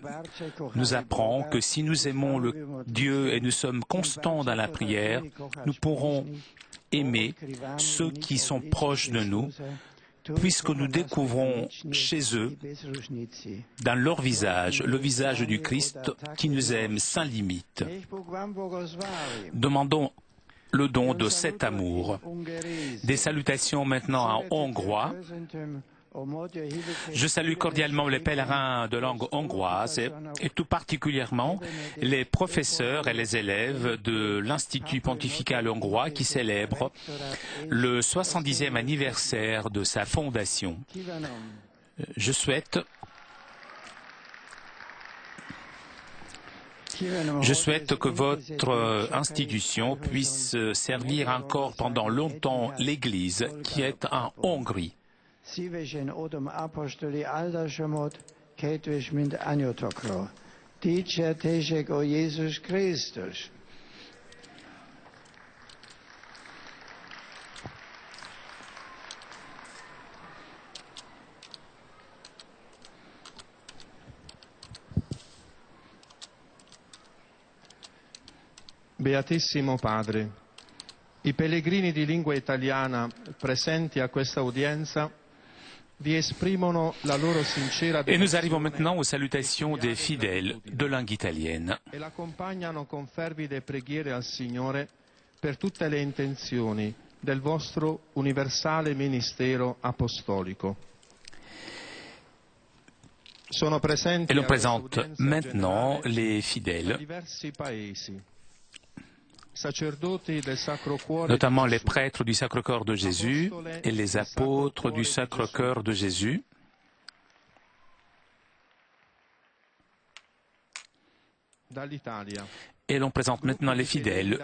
Speaker 1: nous apprend que si nous aimons le Dieu et nous sommes constants dans la prière, nous pourrons aimer ceux qui sont proches de nous, puisque nous découvrons chez eux, dans leur visage, le visage du Christ qui nous aime sans limite. Demandons le don de cet amour. Des salutations maintenant en hongrois. Je salue cordialement les pèlerins de langue hongroise et tout particulièrement les professeurs et les élèves de l'Institut pontifical hongrois qui célèbrent le 70e anniversaire de sa fondation. Je souhaite que votre institution puisse servir encore pendant longtemps l'Église qui est en Hongrie.
Speaker 2: Szívesen odom apostoli áldásomot, kedves, mint anyatokra. Dicsértések, ó Jézus Krisztus!
Speaker 3: Beatissimo Padre, i pellegrini di lingua italiana presenti a questa udienza vi esprimono la loro sincera
Speaker 1: Et nous arrivons maintenant aux salutations des fidèles de langue italienne.
Speaker 3: E l'accompagnano con fervide preghiere al Signore per tutte le intenzioni del vostro universale ministero apostolico. Sono presenti
Speaker 1: Et l'on présente maintenant les fidèles,
Speaker 3: diversi paesi, sacerdoti del Sacro Cuore,
Speaker 1: notamment les prêtres du Sacre-Cœur de Jésus et les apôtres du Sacre-Cœur de Jésus,
Speaker 3: dall'Italia,
Speaker 1: et l'on présente maintenant les fidèles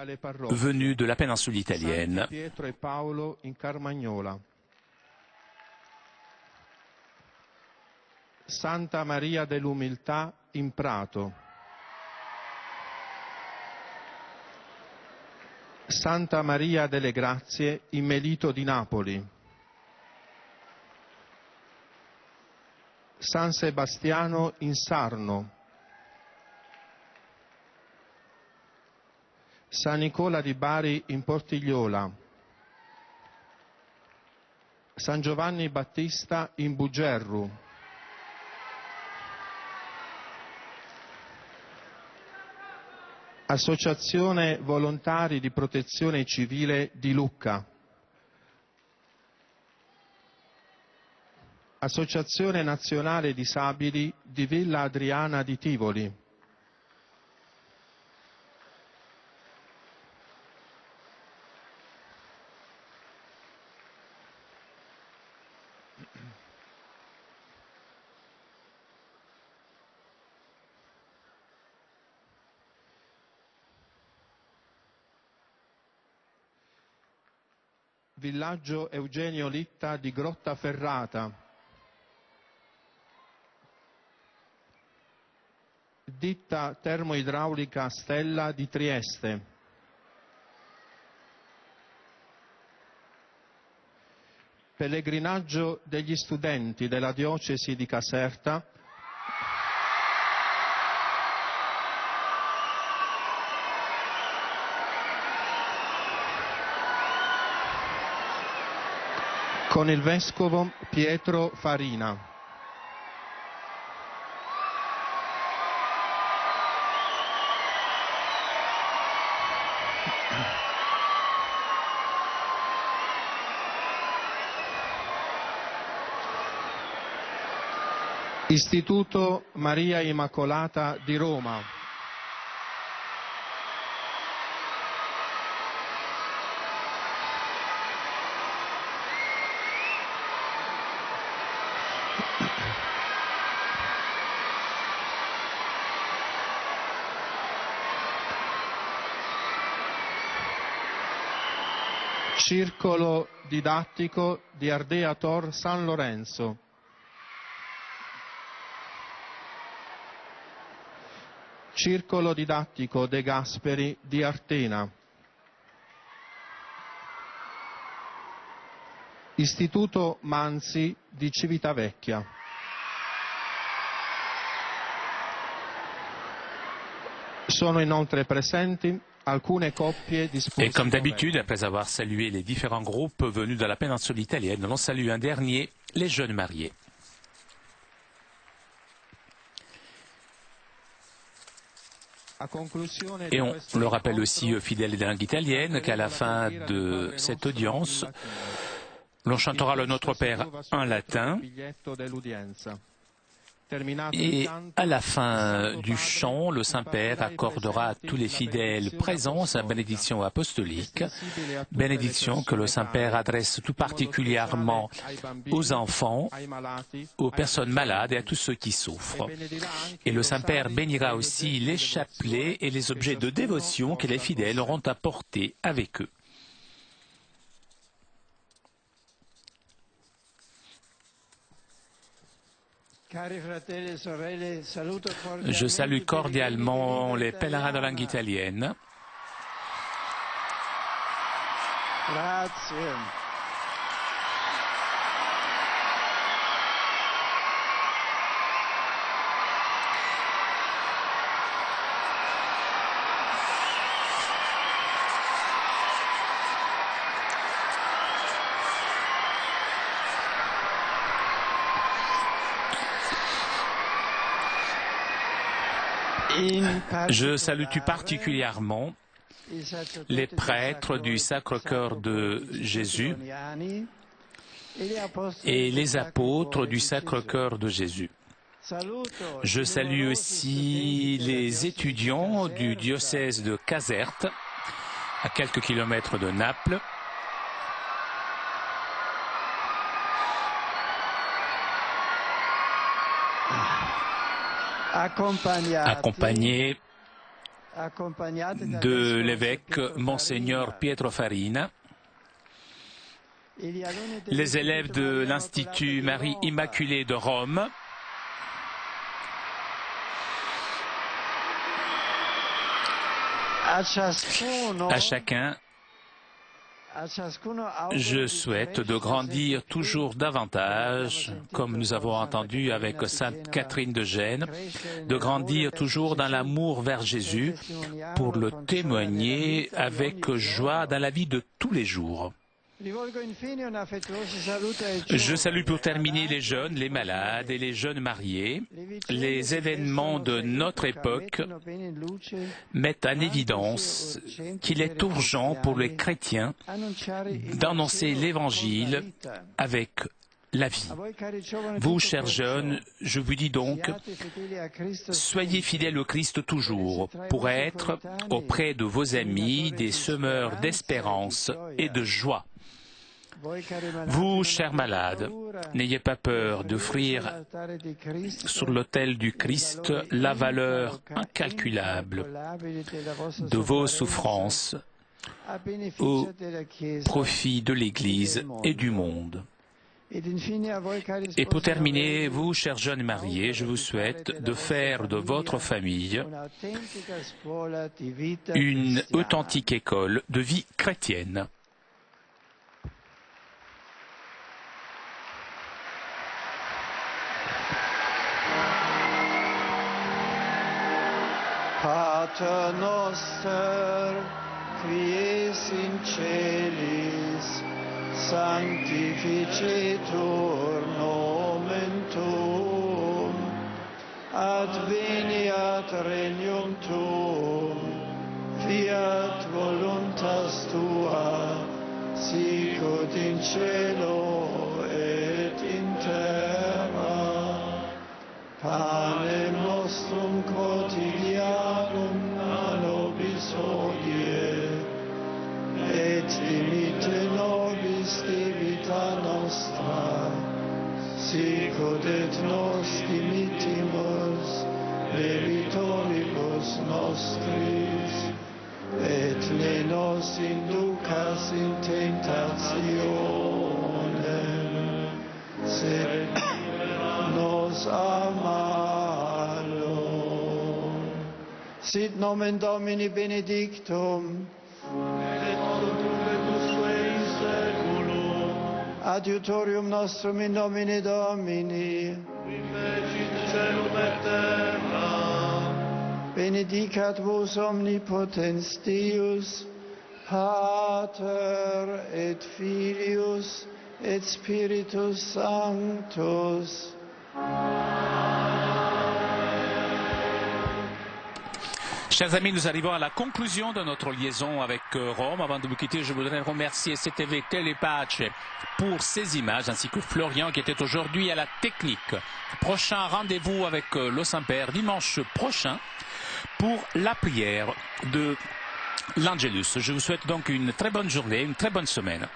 Speaker 1: venus de la péninsule italienne.
Speaker 3: Pietro e Paolo in Carmagnola, Santa Maria dell'Umiltà in Prato, Santa Maria delle Grazie in Melito di Napoli, San Sebastiano in Sarno, San Nicola di Bari in Portigliola, San Giovanni Battista in Bugerru, Associazione Volontari di Protezione Civile di Lucca, Associazione Nazionale Disabili di Villa Adriana di Tivoli, Villaggio Eugenio Litta di Grottaferrata, Ditta Termoidraulica Stella di Trieste, Pellegrinaggio degli studenti della diocesi di Caserta, con il vescovo Pietro Farina. Istituto Maria Immacolata di Roma. Circolo didattico di Ardea Tor San Lorenzo. Circolo didattico De Gasperi di Artena. Istituto Manzi di Civitavecchia. Sono inoltre presenti
Speaker 1: Et comme d'habitude, après avoir salué les différents groupes venus de la péninsule italienne, l'on salue un dernier, les jeunes mariés. Et on le rappelle aussi aux fidèles des langues italiennes qu'à la fin de cette audience, l'on chantera le Notre Père en latin. Et à la fin du chant, le Saint-Père accordera à tous les fidèles présents sa bénédiction apostolique, bénédiction que le Saint-Père adresse tout particulièrement aux enfants, aux personnes malades et à tous ceux qui souffrent. Et le Saint-Père bénira aussi les chapelets et les objets de dévotion que les fidèles auront apportés avec eux. Je salue cordialement les pèlerins de langue italienne. Je salue tout particulièrement les prêtres du Sacre-Cœur de Jésus et les apôtres du Sacre-Cœur de Jésus. Je salue aussi les étudiants du diocèse de Caserte, à quelques kilomètres de Naples. Accompagné de l'évêque Monseigneur Pietro Farina, les élèves de l'Institut Marie Immaculée de Rome, à chacun, je souhaite de grandir toujours davantage, comme nous avons entendu avec Sainte Catherine de Gênes, de grandir toujours dans l'amour vers Jésus pour le témoigner avec joie dans la vie de tous les jours. Je salue pour terminer les jeunes, les malades et les jeunes mariés. Les événements de notre époque mettent en évidence qu'il est urgent pour les chrétiens d'annoncer l'Évangile avec la vie. Vous, chers jeunes, je vous dis donc, soyez fidèles au Christ toujours, pour être, auprès de vos amis, des semeurs d'espérance et de joie. Vous, chers malades, n'ayez pas peur d'offrir sur l'autel du Christ la valeur incalculable de vos souffrances au profit de l'Église et du monde. Et pour terminer, vous, chers jeunes mariés, je vous souhaite de faire de votre famille une authentique école de vie chrétienne.
Speaker 2: Pater noster, qui es in celis, sanctificetur nomen tuum, adveniat regnum tuum, fiat voluntas tua, sicut in cielo et in terra. Panem nostrum quotidianum da nobis hodie, et dimitte nobis debita nostra, sicut et nos dimittimus debitoribus nostris, et ne nos inducas in tentationem, sed nos a malo. Sit nomen Domini benedictum, et modulecusque in seculum, adiutorium nostrum in nomine Domini, qui fecit celum et terra, benedicat vos omnipotens Deus, Pater et Filius et Spiritus Sanctus.
Speaker 1: Chers amis, nous arrivons à la conclusion de notre liaison avec Rome. Avant de vous quitter, je voudrais remercier CTV Telepace pour ces images, ainsi que Florian qui était aujourd'hui à la technique. Prochain rendez-vous avec le Saint-Père dimanche prochain pour la prière de l'Angelus. Je vous souhaite donc une très bonne journée, une très bonne semaine.